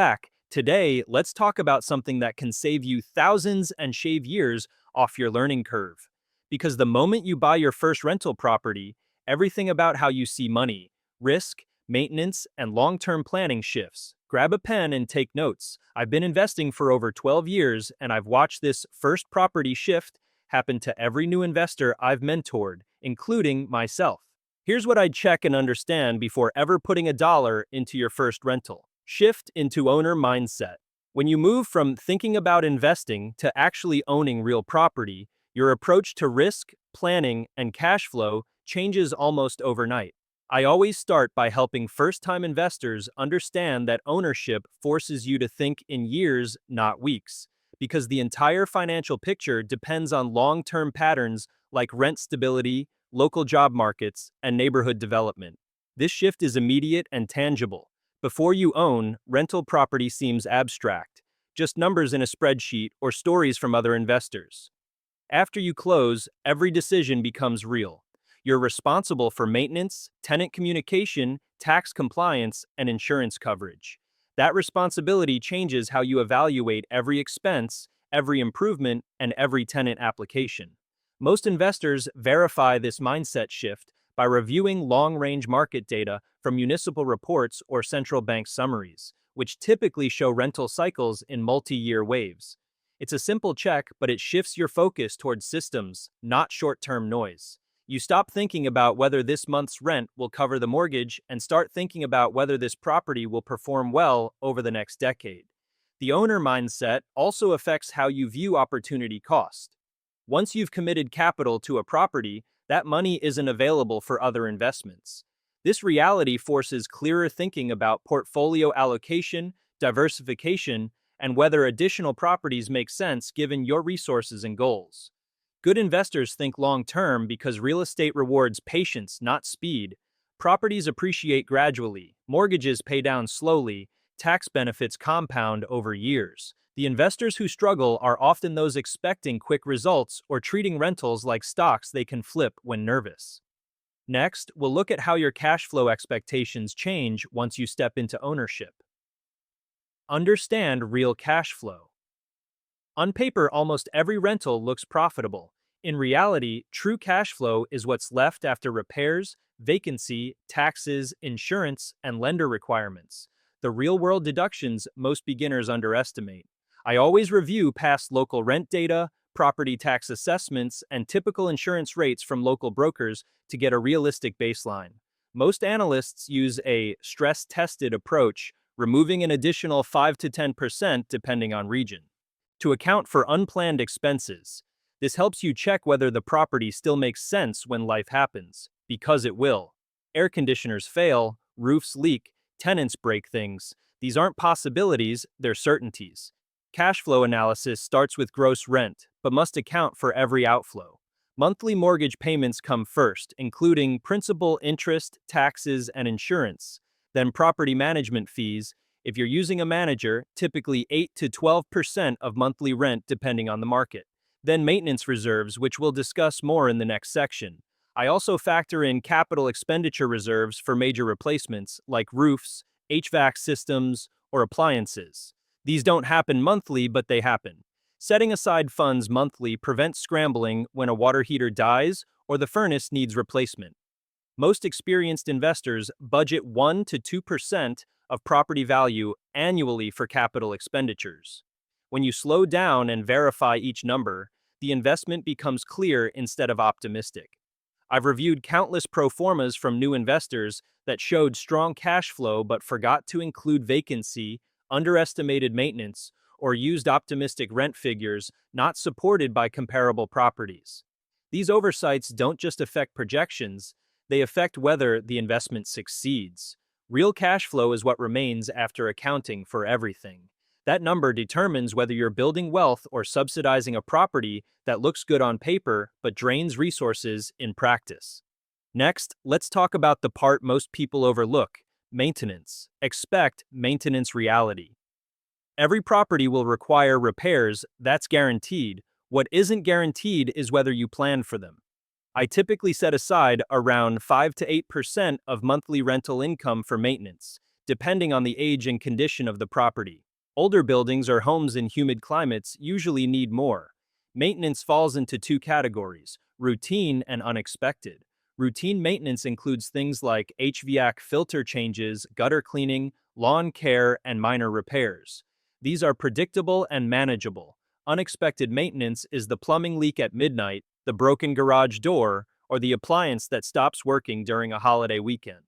Back. Today, let's talk about something that can save you thousands and shave years off your learning curve. Because the moment you buy your first rental property, everything about how you see money, risk, maintenance, and long-term planning shifts. Grab a pen and take notes. I've been investing for over 12 years, and I've watched this first property shift happen to every new investor I've mentored, including myself. Here's what I'd check and understand before ever putting a dollar into your first rental. Shift into owner mindset. When you move from thinking about investing to actually owning real property, your approach to risk, planning, and cash flow changes almost overnight. I always start by helping first-time investors understand that ownership forces you to think in years, not weeks, because the entire financial picture depends on long-term patterns like rent stability, local job markets, and neighborhood development. This shift is immediate and tangible. Before you own, rental property seems abstract, just numbers in a spreadsheet or stories from other investors. After you close, every decision becomes real. You're responsible for maintenance, tenant communication, tax compliance, and insurance coverage. That responsibility changes how you evaluate every expense, every improvement, and every tenant application. Most investors verify this mindset shift by reviewing long-range market data from municipal reports or central bank summaries, which typically show rental cycles in multi-year waves. It's a simple check, but it shifts your focus towards systems, not short-term noise. You stop thinking about whether this month's rent will cover the mortgage and start thinking about whether this property will perform well over the next decade. The owner mindset also affects how you view opportunity cost. Once you've committed capital to a property, that money isn't available for other investments. This reality forces clearer thinking about portfolio allocation, diversification, and whether additional properties make sense given your resources and goals. Good investors think long-term because real estate rewards patience, not speed. Properties appreciate gradually, mortgages pay down slowly, tax benefits compound over years. The investors who struggle are often those expecting quick results or treating rentals like stocks they can flip when nervous. Next, we'll look at how your cash flow expectations change once you step into ownership. Understand real cash flow. On paper, almost every rental looks profitable. In reality, true cash flow is what's left after repairs, vacancy, taxes, insurance, and lender requirements. The real-world deductions most beginners underestimate. I always review past local rent data, property tax assessments, and typical insurance rates from local brokers to get a realistic baseline. Most analysts use a stress-tested approach, removing an additional 5 to 10% depending on region, to account for unplanned expenses. This helps you check whether the property still makes sense when life happens, because it will. Air conditioners fail, roofs leak, tenants break things. These aren't possibilities, they're certainties. Cash flow analysis starts with gross rent, but must account for every outflow. Monthly mortgage payments come first, including principal, interest, taxes, and insurance. Then property management fees. If you're using a manager, typically 8 to 12% of monthly rent depending on the market. Then maintenance reserves, which we'll discuss more in the next section. I also factor in capital expenditure reserves for major replacements like roofs, HVAC systems, or appliances. These don't happen monthly, but they happen. Setting aside funds monthly prevents scrambling when a water heater dies or the furnace needs replacement. Most experienced investors budget 1 to 2% of property value annually for capital expenditures. When you slow down and verify each number, the investment becomes clear instead of optimistic. I've reviewed countless pro formas from new investors that showed strong cash flow but forgot to include vacancy, underestimated maintenance, or used optimistic rent figures not supported by comparable properties. These oversights don't just affect projections, they affect whether the investment succeeds. Real cash flow is what remains after accounting for everything. That number determines whether you're building wealth or subsidizing a property that looks good on paper but drains resources in practice. Next, let's talk about the part most people overlook: maintenance. Expect maintenance reality. Every property will require repairs, that's guaranteed. What isn't guaranteed is whether you plan for them. I typically set aside around 5 to 8% of monthly rental income for maintenance, depending on the age and condition of the property. Older buildings or homes in humid climates usually need more. Maintenance falls into two categories: routine and unexpected. Routine maintenance includes things like HVAC filter changes, gutter cleaning, lawn care, and minor repairs. These are predictable and manageable. Unexpected maintenance is the plumbing leak at midnight, the broken garage door, or the appliance that stops working during a holiday weekend.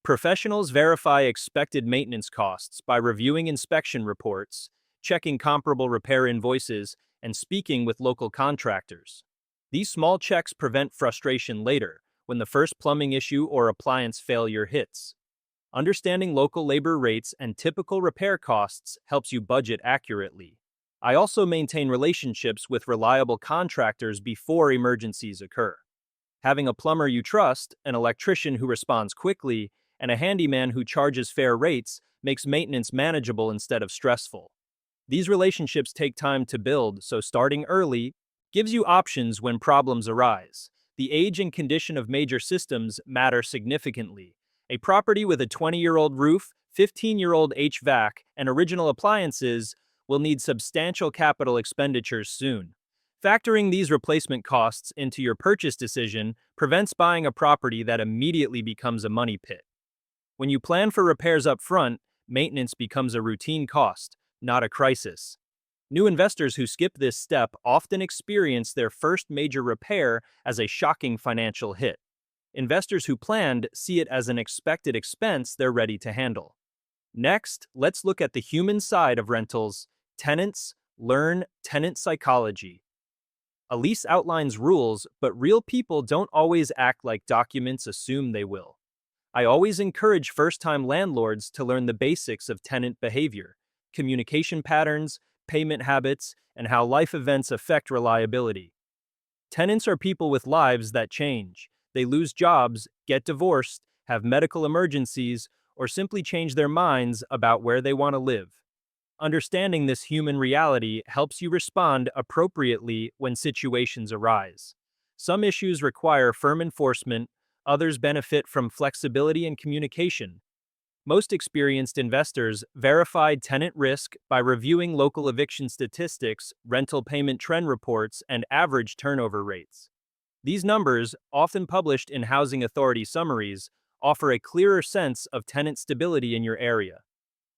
Professionals verify expected maintenance costs by reviewing inspection reports, checking comparable repair invoices, and speaking with local contractors. These small checks prevent frustration later, when the first plumbing issue or appliance failure hits. Understanding local labor rates and typical repair costs helps you budget accurately. I also maintain relationships with reliable contractors before emergencies occur. Having a plumber you trust, an electrician who responds quickly, and a handyman who charges fair rates makes maintenance manageable instead of stressful. These relationships take time to build, so starting early gives you options when problems arise. The age and condition of major systems matter significantly. A property with a 20-year-old roof, 15-year-old HVAC, and original appliances will need substantial capital expenditures soon. Factoring these replacement costs into your purchase decision prevents buying a property that immediately becomes a money pit. When you plan for repairs up front, maintenance becomes a routine cost, not a crisis. New investors who skip this step often experience their first major repair as a shocking financial hit. Investors who planned see it as an expected expense they're ready to handle. Next, let's look at the human side of rentals. Tenants. Learn tenant psychology. A lease outlines rules, but real people don't always act like documents assume they will. I always encourage first-time landlords to learn the basics of tenant behavior, communication patterns, payment habits, and how life events affect reliability. Tenants are people with lives that change. They lose jobs, get divorced, have medical emergencies, or simply change their minds about where they want to live. Understanding this human reality helps you respond appropriately when situations arise. Some issues require firm enforcement, others benefit from flexibility and communication. Most experienced investors verify tenant risk by reviewing local eviction statistics, rental payment trend reports, and average turnover rates. These numbers, often published in housing authority summaries, offer a clearer sense of tenant stability in your area.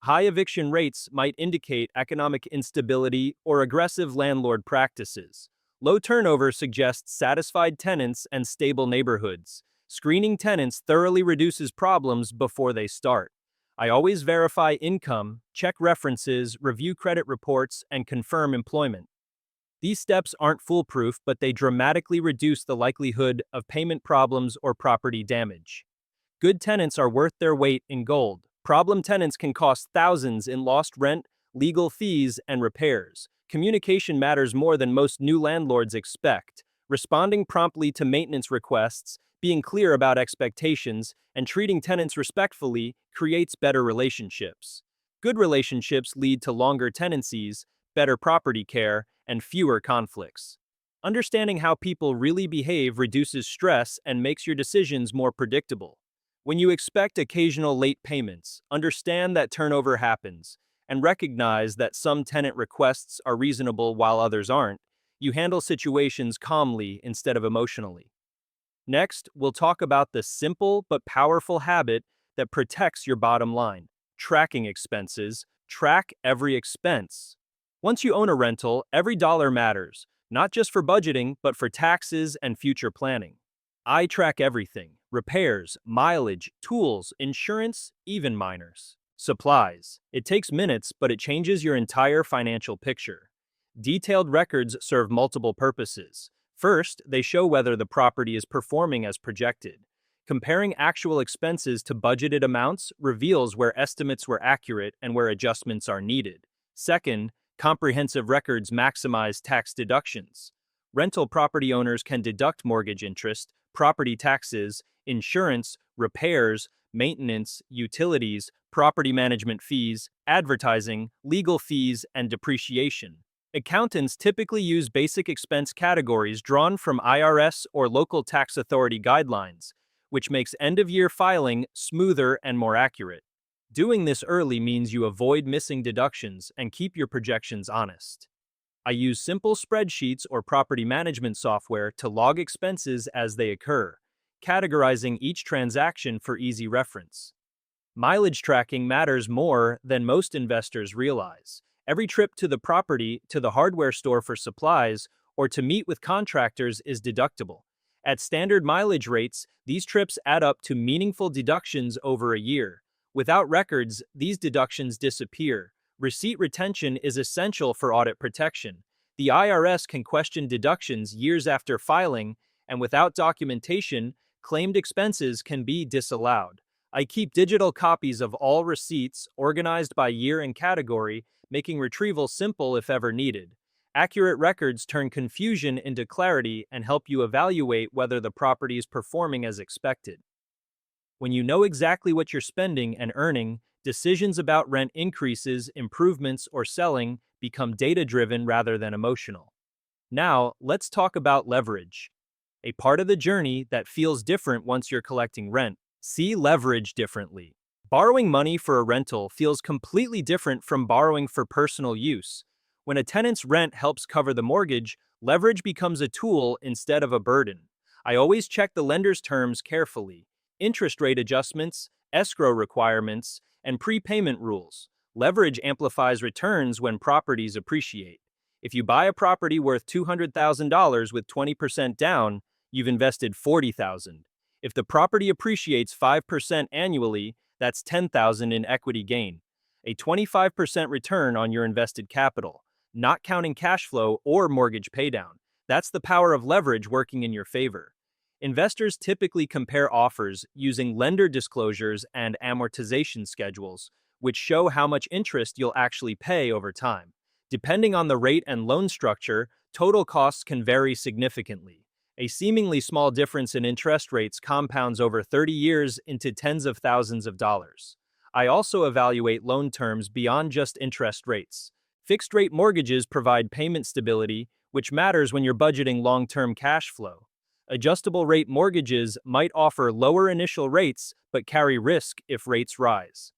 High eviction rates might indicate economic instability or aggressive landlord practices. Low turnover suggests satisfied tenants and stable neighborhoods. Screening tenants thoroughly reduces problems before they start. I always verify income, check references, review credit reports, and confirm employment. These steps aren't foolproof, but they dramatically reduce the likelihood of payment problems or property damage. Good tenants are worth their weight in gold. Problem tenants can cost thousands in lost rent, legal fees, and repairs. Communication matters more than most new landlords expect. Responding promptly to maintenance requests, being clear about expectations, and treating tenants respectfully creates better relationships. Good relationships lead to longer tenancies, better property care, and fewer conflicts. Understanding how people really behave reduces stress and makes your decisions more predictable. When you expect occasional late payments, understand that turnover happens, and recognize that some tenant requests are reasonable while others aren't. You handle situations calmly instead of emotionally. Next, we'll talk about the simple but powerful habit that protects your bottom line: tracking expenses. Track every expense. Once you own a rental, every dollar matters, not just for budgeting, but for taxes and future planning. I track everything: repairs, mileage, tools, insurance, even minors. Supplies. It takes minutes, but it changes your entire financial picture. Detailed records serve multiple purposes. First, they show whether the property is performing as projected. Comparing actual expenses to budgeted amounts reveals where estimates were accurate and where adjustments are needed. Second, comprehensive records maximize tax deductions. Rental property owners can deduct mortgage interest, property taxes, insurance, repairs, maintenance, utilities, property management fees, advertising, legal fees, and depreciation. Accountants typically use basic expense categories drawn from IRS or local tax authority guidelines, which makes end-of-year filing smoother and more accurate. Doing this early means you avoid missing deductions and keep your projections honest. I use simple spreadsheets or property management software to log expenses as they occur, categorizing each transaction for easy reference. Mileage tracking matters more than most investors realize. Every trip to the property, to the hardware store for supplies, or to meet with contractors is deductible. At standard mileage rates, these trips add up to meaningful deductions over a year. Without records, these deductions disappear. Receipt retention is essential for audit protection. The IRS can question deductions years after filing, and without documentation, claimed expenses can be disallowed. I keep digital copies of all receipts, organized by year and category, making retrieval simple if ever needed. Accurate records turn confusion into clarity and help you evaluate whether the property is performing as expected. When you know exactly what you're spending and earning, decisions about rent increases, improvements, or selling become data-driven rather than emotional. Now, let's talk about leverage, a part of the journey that feels different once you're collecting rent. See leverage differently. Borrowing money for a rental feels completely different from borrowing for personal use. When a tenant's rent helps cover the mortgage, leverage becomes a tool instead of a burden. I always check the lender's terms carefully. Interest rate adjustments, escrow requirements, and prepayment rules. Leverage amplifies returns when properties appreciate. If you buy a property worth $200,000 with 20% down, you've invested $40,000. If the property appreciates 5% annually, that's $10,000 in equity gain. A 25% return on your invested capital, not counting cash flow or mortgage paydown. That's the power of leverage working in your favor. Investors typically compare offers using lender disclosures and amortization schedules, which show how much interest you'll actually pay over time. Depending on the rate and loan structure, total costs can vary significantly. A seemingly small difference in interest rates compounds over 30 years into tens of thousands of dollars. I also evaluate loan terms beyond just interest rates. Fixed-rate mortgages provide payment stability, which matters when you're budgeting long-term cash flow. Adjustable-rate mortgages might offer lower initial rates but carry risk if rates rise.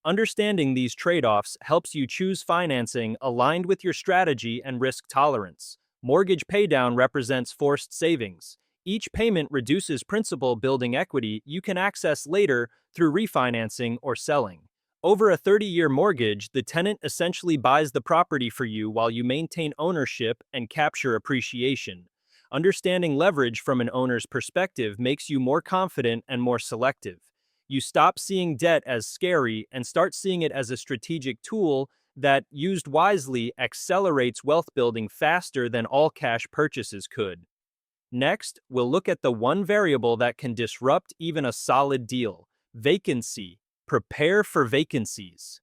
Understanding these trade-offs helps you choose financing aligned with your strategy and risk tolerance. Mortgage paydown represents forced savings. Each payment reduces principal, building equity you can access later through refinancing or selling. Over a 30-year mortgage, the tenant essentially buys the property for you while you maintain ownership and capture appreciation. Understanding leverage from an owner's perspective makes you more confident and more selective. You stop seeing debt as scary and start seeing it as a strategic tool that, used wisely, accelerates wealth building faster than all cash purchases could. Next, we'll look at the one variable that can disrupt even a solid deal: vacancy. Prepare for vacancies.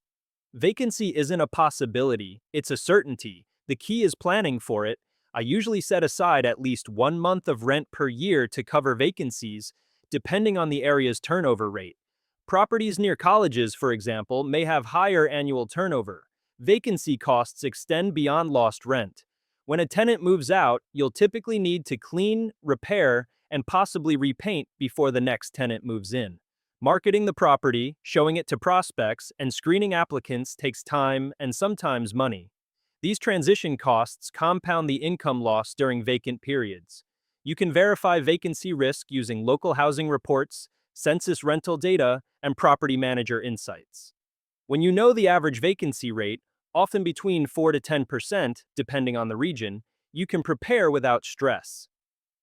Vacancy isn't a possibility, it's a certainty. The key is planning for it. I usually set aside at least 1 month of rent per year to cover vacancies, depending on the area's turnover rate. Properties near colleges, for example, may have higher annual turnover. Vacancy costs extend beyond lost rent. When a tenant moves out, you'll typically need to clean, repair, and possibly repaint before the next tenant moves in. Marketing the property, showing it to prospects, and screening applicants takes time and sometimes money. These transition costs compound the income loss during vacant periods. You can verify vacancy risk using local housing reports, census rental data, and property manager insights. When you know the average vacancy rate, often between 4 to 10%, depending on the region, you can prepare without stress.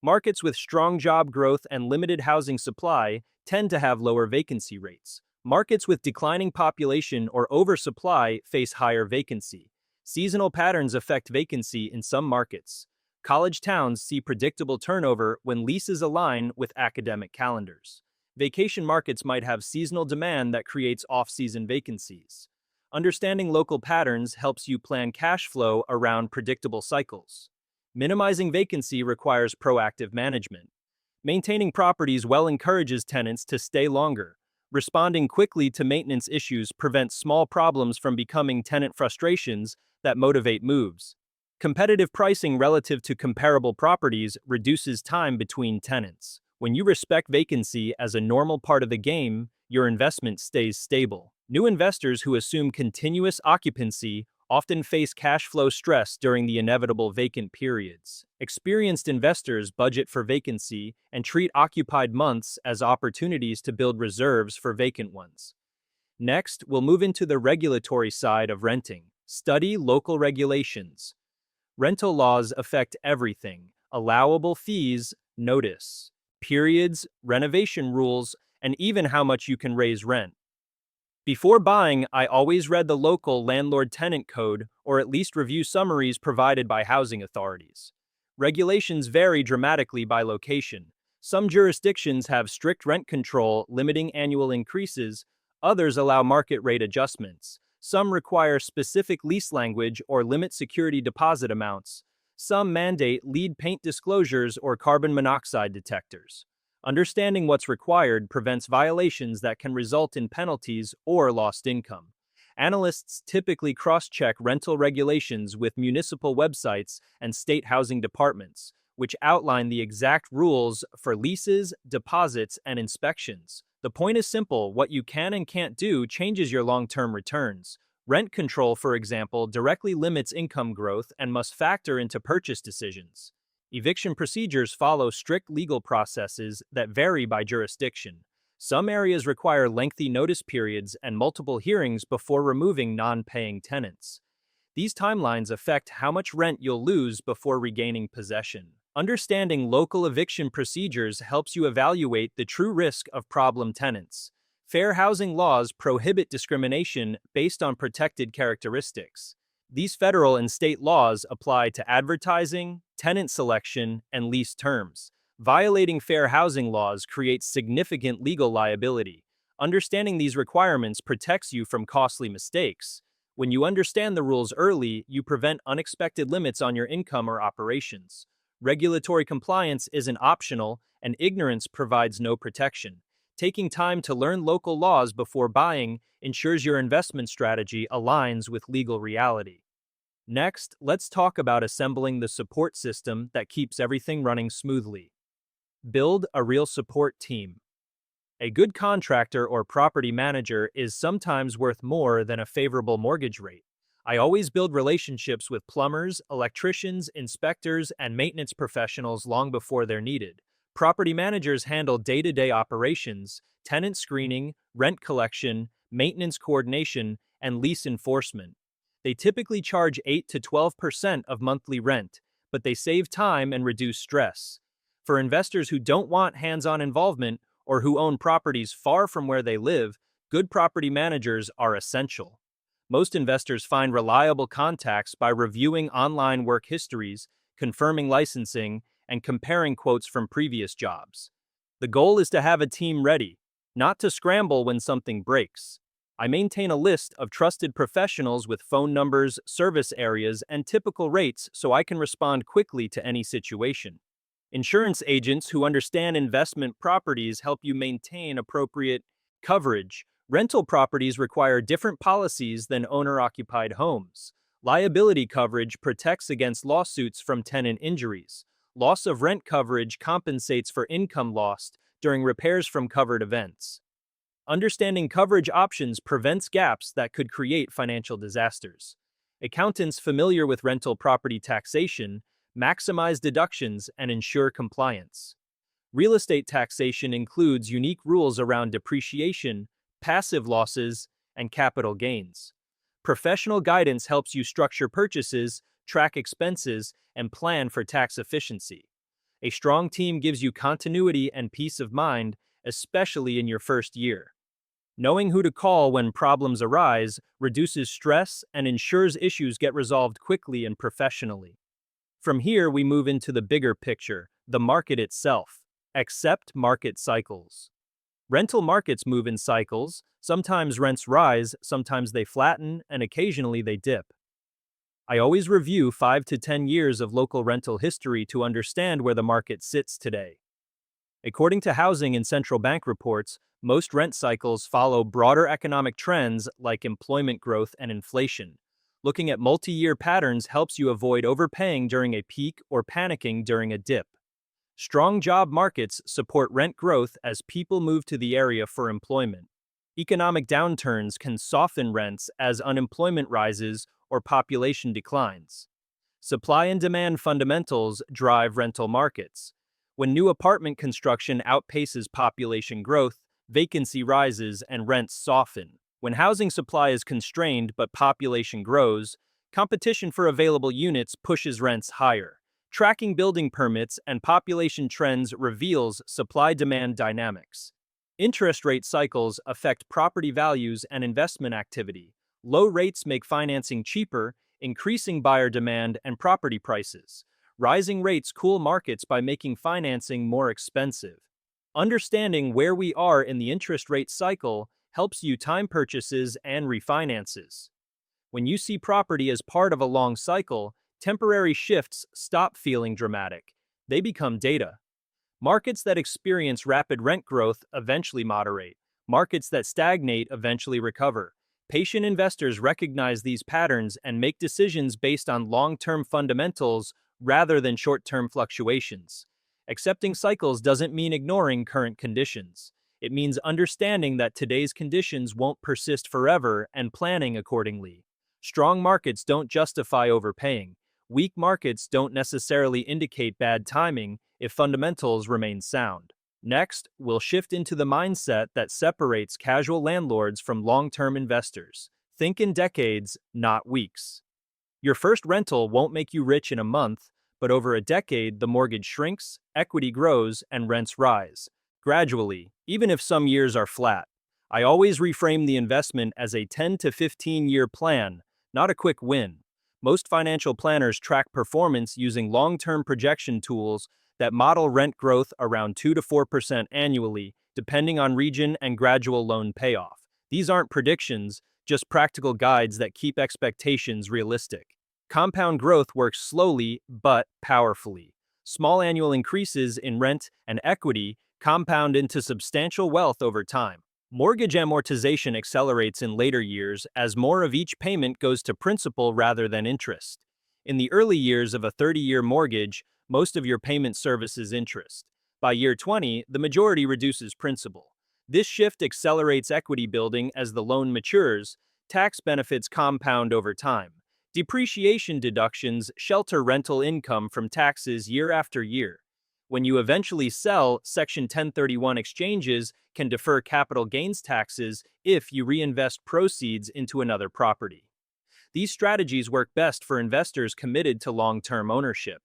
Markets with strong job growth and limited housing supply tend to have lower vacancy rates. Markets with declining population or oversupply face higher vacancy. Seasonal patterns affect vacancy in some markets. College towns see predictable turnover when leases align with academic calendars. Vacation markets might have seasonal demand that creates off-season vacancies. Understanding local patterns helps you plan cash flow around predictable cycles. Minimizing vacancy requires proactive management. Maintaining properties well encourages tenants to stay longer. Responding quickly to maintenance issues prevents small problems from becoming tenant frustrations that motivate moves. Competitive pricing relative to comparable properties reduces time between tenants. When you respect vacancy as a normal part of the game, your investment stays stable. New investors who assume continuous occupancy often face cash flow stress during the inevitable vacant periods. Experienced investors budget for vacancy and treat occupied months as opportunities to build reserves for vacant ones. Next, we'll move into the regulatory side of renting. Study local regulations. Rental laws affect everything: allowable fees, notice, periods, renovation rules, and even how much you can raise rent. Before buying, I always read the local landlord-tenant code or at least review summaries provided by housing authorities. Regulations vary dramatically by location. Some jurisdictions have strict rent control, limiting annual increases. Others allow market rate adjustments. Some require specific lease language or limit security deposit amounts. Some mandate lead paint disclosures or carbon monoxide detectors. Understanding what's required prevents violations that can result in penalties or lost income. Analysts typically cross-check rental regulations with municipal websites and state housing departments, which outline the exact rules for leases, deposits, and inspections. The point is simple: what you can and can't do changes your long-term returns. Rent control, for example, directly limits income growth and must factor into purchase decisions. Eviction procedures follow strict legal processes that vary by jurisdiction. Some areas require lengthy notice periods and multiple hearings before removing non-paying tenants. These timelines affect how much rent you'll lose before regaining possession. Understanding local eviction procedures helps you evaluate the true risk of problem tenants. Fair housing laws prohibit discrimination based on protected characteristics. These federal and state laws apply to advertising, tenant selection, and lease terms. Violating fair housing laws creates significant legal liability. Understanding these requirements protects you from costly mistakes. When you understand the rules early, you prevent unexpected limits on your income or operations. Regulatory compliance isn't optional, and ignorance provides no protection. Taking time to learn local laws before buying ensures your investment strategy aligns with legal reality. Next, let's talk about assembling the support system that keeps everything running smoothly. Build a real support team. A good contractor or property manager is sometimes worth more than a favorable mortgage rate. I always build relationships with plumbers, electricians, inspectors, and maintenance professionals long before they're needed. Property managers handle day-to-day operations, tenant screening, rent collection, maintenance coordination, and lease enforcement. They typically charge 8 to 12% of monthly rent, but they save time and reduce stress. For investors who don't want hands-on involvement or who own properties far from where they live, good property managers are essential. Most investors find reliable contacts by reviewing online work histories, confirming licensing, and comparing quotes from previous jobs. The goal is to have a team ready, not to scramble when something breaks. I maintain a list of trusted professionals with phone numbers, service areas, and typical rates so I can respond quickly to any situation. Insurance agents who understand investment properties help you maintain appropriate coverage. Rental properties require different policies than owner-occupied homes. Liability coverage protects against lawsuits from tenant injuries. Loss of rent coverage compensates for income lost during repairs from covered events. Understanding coverage options prevents gaps that could create financial disasters. Accountants familiar with rental property taxation maximize deductions and ensure compliance. Real estate taxation includes unique rules around depreciation, passive losses, and capital gains. Professional guidance helps you structure purchases, track expenses, and plan for tax efficiency. A strong team gives you continuity and peace of mind, especially in your first year. Knowing who to call when problems arise reduces stress and ensures issues get resolved quickly and professionally. From here, we move into the bigger picture, the market itself. Accept market cycles. Rental markets move in cycles. Sometimes rents rise, sometimes they flatten, and occasionally they dip. I always review 5 to 10 years of local rental history to understand where the market sits today. According to housing and central bank reports, most rent cycles follow broader economic trends like employment growth and inflation. Looking at multi-year patterns helps you avoid overpaying during a peak or panicking during a dip. Strong job markets support rent growth as people move to the area for employment. Economic downturns can soften rents as unemployment rises or population declines. Supply and demand fundamentals drive rental markets. When new apartment construction outpaces population growth, vacancy rises and rents soften. When housing supply is constrained but population grows, competition for available units pushes rents higher. Tracking building permits and population trends reveals supply-demand dynamics. Interest rate cycles affect property values and investment activity. Low rates make financing cheaper, increasing buyer demand and property prices. Rising rates cool markets by making financing more expensive. Understanding where we are in the interest rate cycle helps you time purchases and refinances. When you see property as part of a long cycle, temporary shifts stop feeling dramatic. They become data. Markets that experience rapid rent growth eventually moderate. Markets that stagnate eventually recover. Patient investors recognize these patterns and make decisions based on long-term fundamentals rather than short-term fluctuations. Accepting cycles doesn't mean ignoring current conditions. It means understanding that today's conditions won't persist forever and planning accordingly. Strong markets don't justify overpaying. Weak markets don't necessarily indicate bad timing if fundamentals remain sound. Next, we'll shift into the mindset that separates casual landlords from long-term investors. Think in decades, not weeks. Your first rental won't make you rich in a month, but over a decade, the mortgage shrinks, equity grows, and rents rise. Gradually, even if some years are flat. I always reframe the investment as a 10 to 15-year plan, not a quick win. Most financial planners track performance using long-term projection tools that model rent growth around 2 to 4% annually, depending on region and gradual loan payoff. These aren't predictions, just practical guides that keep expectations realistic. Compound growth works slowly but powerfully. Small annual increases in rent and equity compound into substantial wealth over time. Mortgage amortization accelerates in later years as more of each payment goes to principal rather than interest. In the early years of a 30-year mortgage, most of your payment services interest. By year 20, the majority reduces principal. This shift accelerates equity building as the loan matures. Tax benefits compound over time. Depreciation deductions shelter rental income from taxes year after year. When you eventually sell, Section 1031 exchanges can defer capital gains taxes if you reinvest proceeds into another property. These strategies work best for investors committed to long-term ownership.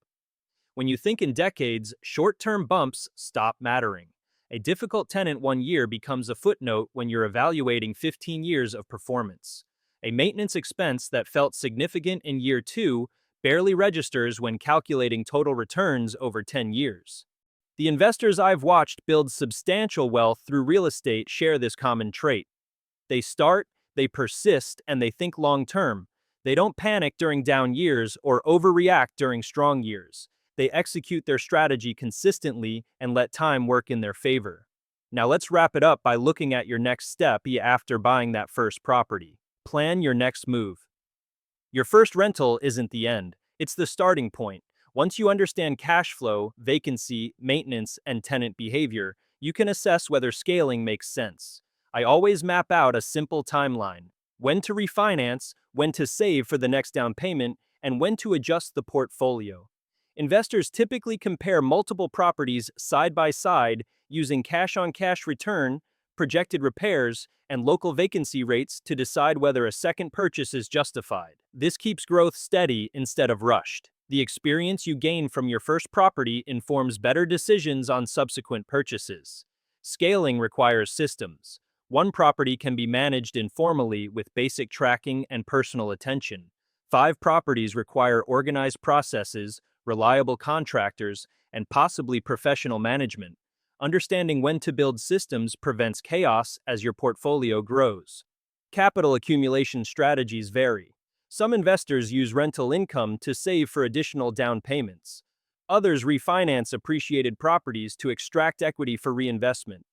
When you think in decades, short-term bumps stop mattering. A difficult tenant one year becomes a footnote when you're evaluating 15 years of performance. A maintenance expense that felt significant in year 2 barely registers when calculating total returns over 10 years. The investors I've watched build substantial wealth through real estate share this common trait. They start, they persist, and they think long-term. They don't panic during down years or overreact during strong years. They execute their strategy consistently and let time work in their favor. Now let's wrap it up by looking at your next step after buying that first property. Plan your next move. Your first rental isn't the end, it's the starting point. Once you understand cash flow, vacancy, maintenance, and tenant behavior, you can assess whether scaling makes sense. I always map out a simple timeline: when to refinance, when to save for the next down payment, and when to adjust the portfolio. Investors typically compare multiple properties side by side using cash-on-cash return, projected repairs, and local vacancy rates to decide whether a second purchase is justified. This keeps growth steady instead of rushed. The experience you gain from your first property informs better decisions on subsequent purchases. Scaling requires systems. One property can be managed informally with basic tracking and personal attention. 5 properties require organized processes, reliable contractors, and possibly professional management. Understanding when to build systems prevents chaos as your portfolio grows. Capital accumulation strategies vary. Some investors use rental income to save for additional down payments. Others refinance appreciated properties to extract equity for reinvestment.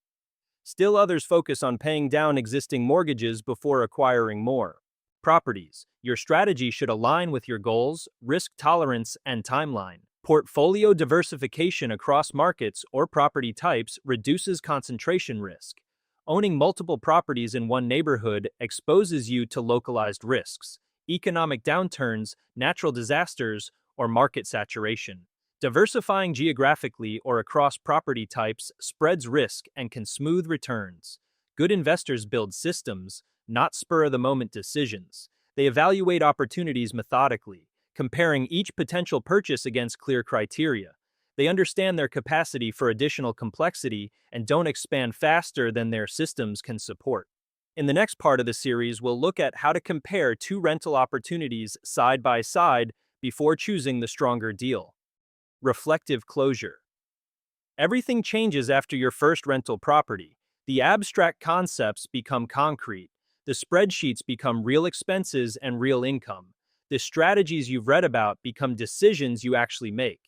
Still others focus on paying down existing mortgages before acquiring more properties. Your strategy should align with your goals, risk tolerance, and timeline. Portfolio diversification across markets or property types reduces concentration risk. Owning multiple properties in one neighborhood exposes you to localized risks, economic downturns, natural disasters, or market saturation. Diversifying geographically or across property types spreads risk and can smooth returns. Good investors build systems, not spur-of-the-moment decisions. They evaluate opportunities methodically, comparing each potential purchase against clear criteria. They understand their capacity for additional complexity and don't expand faster than their systems can support. In the next part of the series, we'll look at how to compare two rental opportunities side by side before choosing the stronger deal. Reflective closure. Everything changes after your first rental property. The abstract concepts become concrete. The spreadsheets become real expenses and real income. The strategies you've read about become decisions you actually make.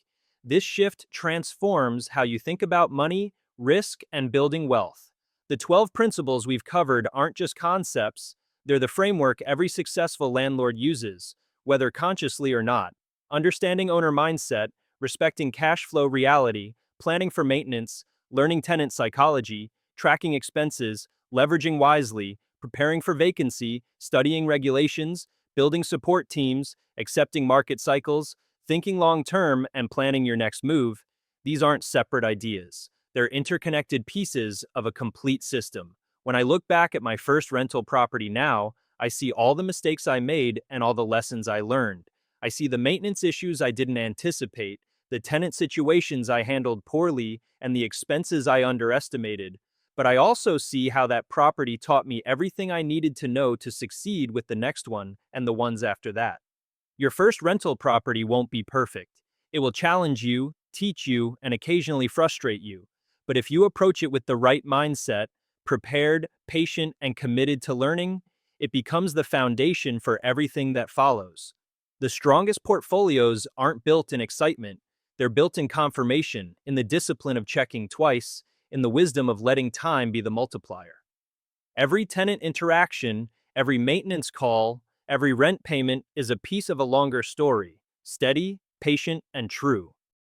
This shift transforms how you think about money, risk, and building wealth. The 12 principles we've covered aren't just concepts, they're the framework every successful landlord uses, whether consciously or not. Understanding owner mindset, respecting cash flow reality, planning for maintenance, learning tenant psychology, tracking expenses, leveraging wisely, preparing for vacancy, studying regulations, building support teams, accepting market cycles, thinking long-term, and planning your next move. These aren't separate ideas. They're interconnected pieces of a complete system. When I look back at my first rental property now, I see all the mistakes I made and all the lessons I learned. I see the maintenance issues I didn't anticipate, the tenant situations I handled poorly, and the expenses I underestimated. But I also see how that property taught me everything I needed to know to succeed with the next one and the ones after that. Your first rental property won't be perfect. It will challenge you, teach you, and occasionally frustrate you. But if you approach it with the right mindset, prepared, patient, and committed to learning, it becomes the foundation for everything that follows. The strongest portfolios aren't built in excitement. They're built in confirmation, in the discipline of checking twice, in the wisdom of letting time be the multiplier. Every tenant interaction, every maintenance call, every rent payment is a piece of a longer story, steady, patient, and true.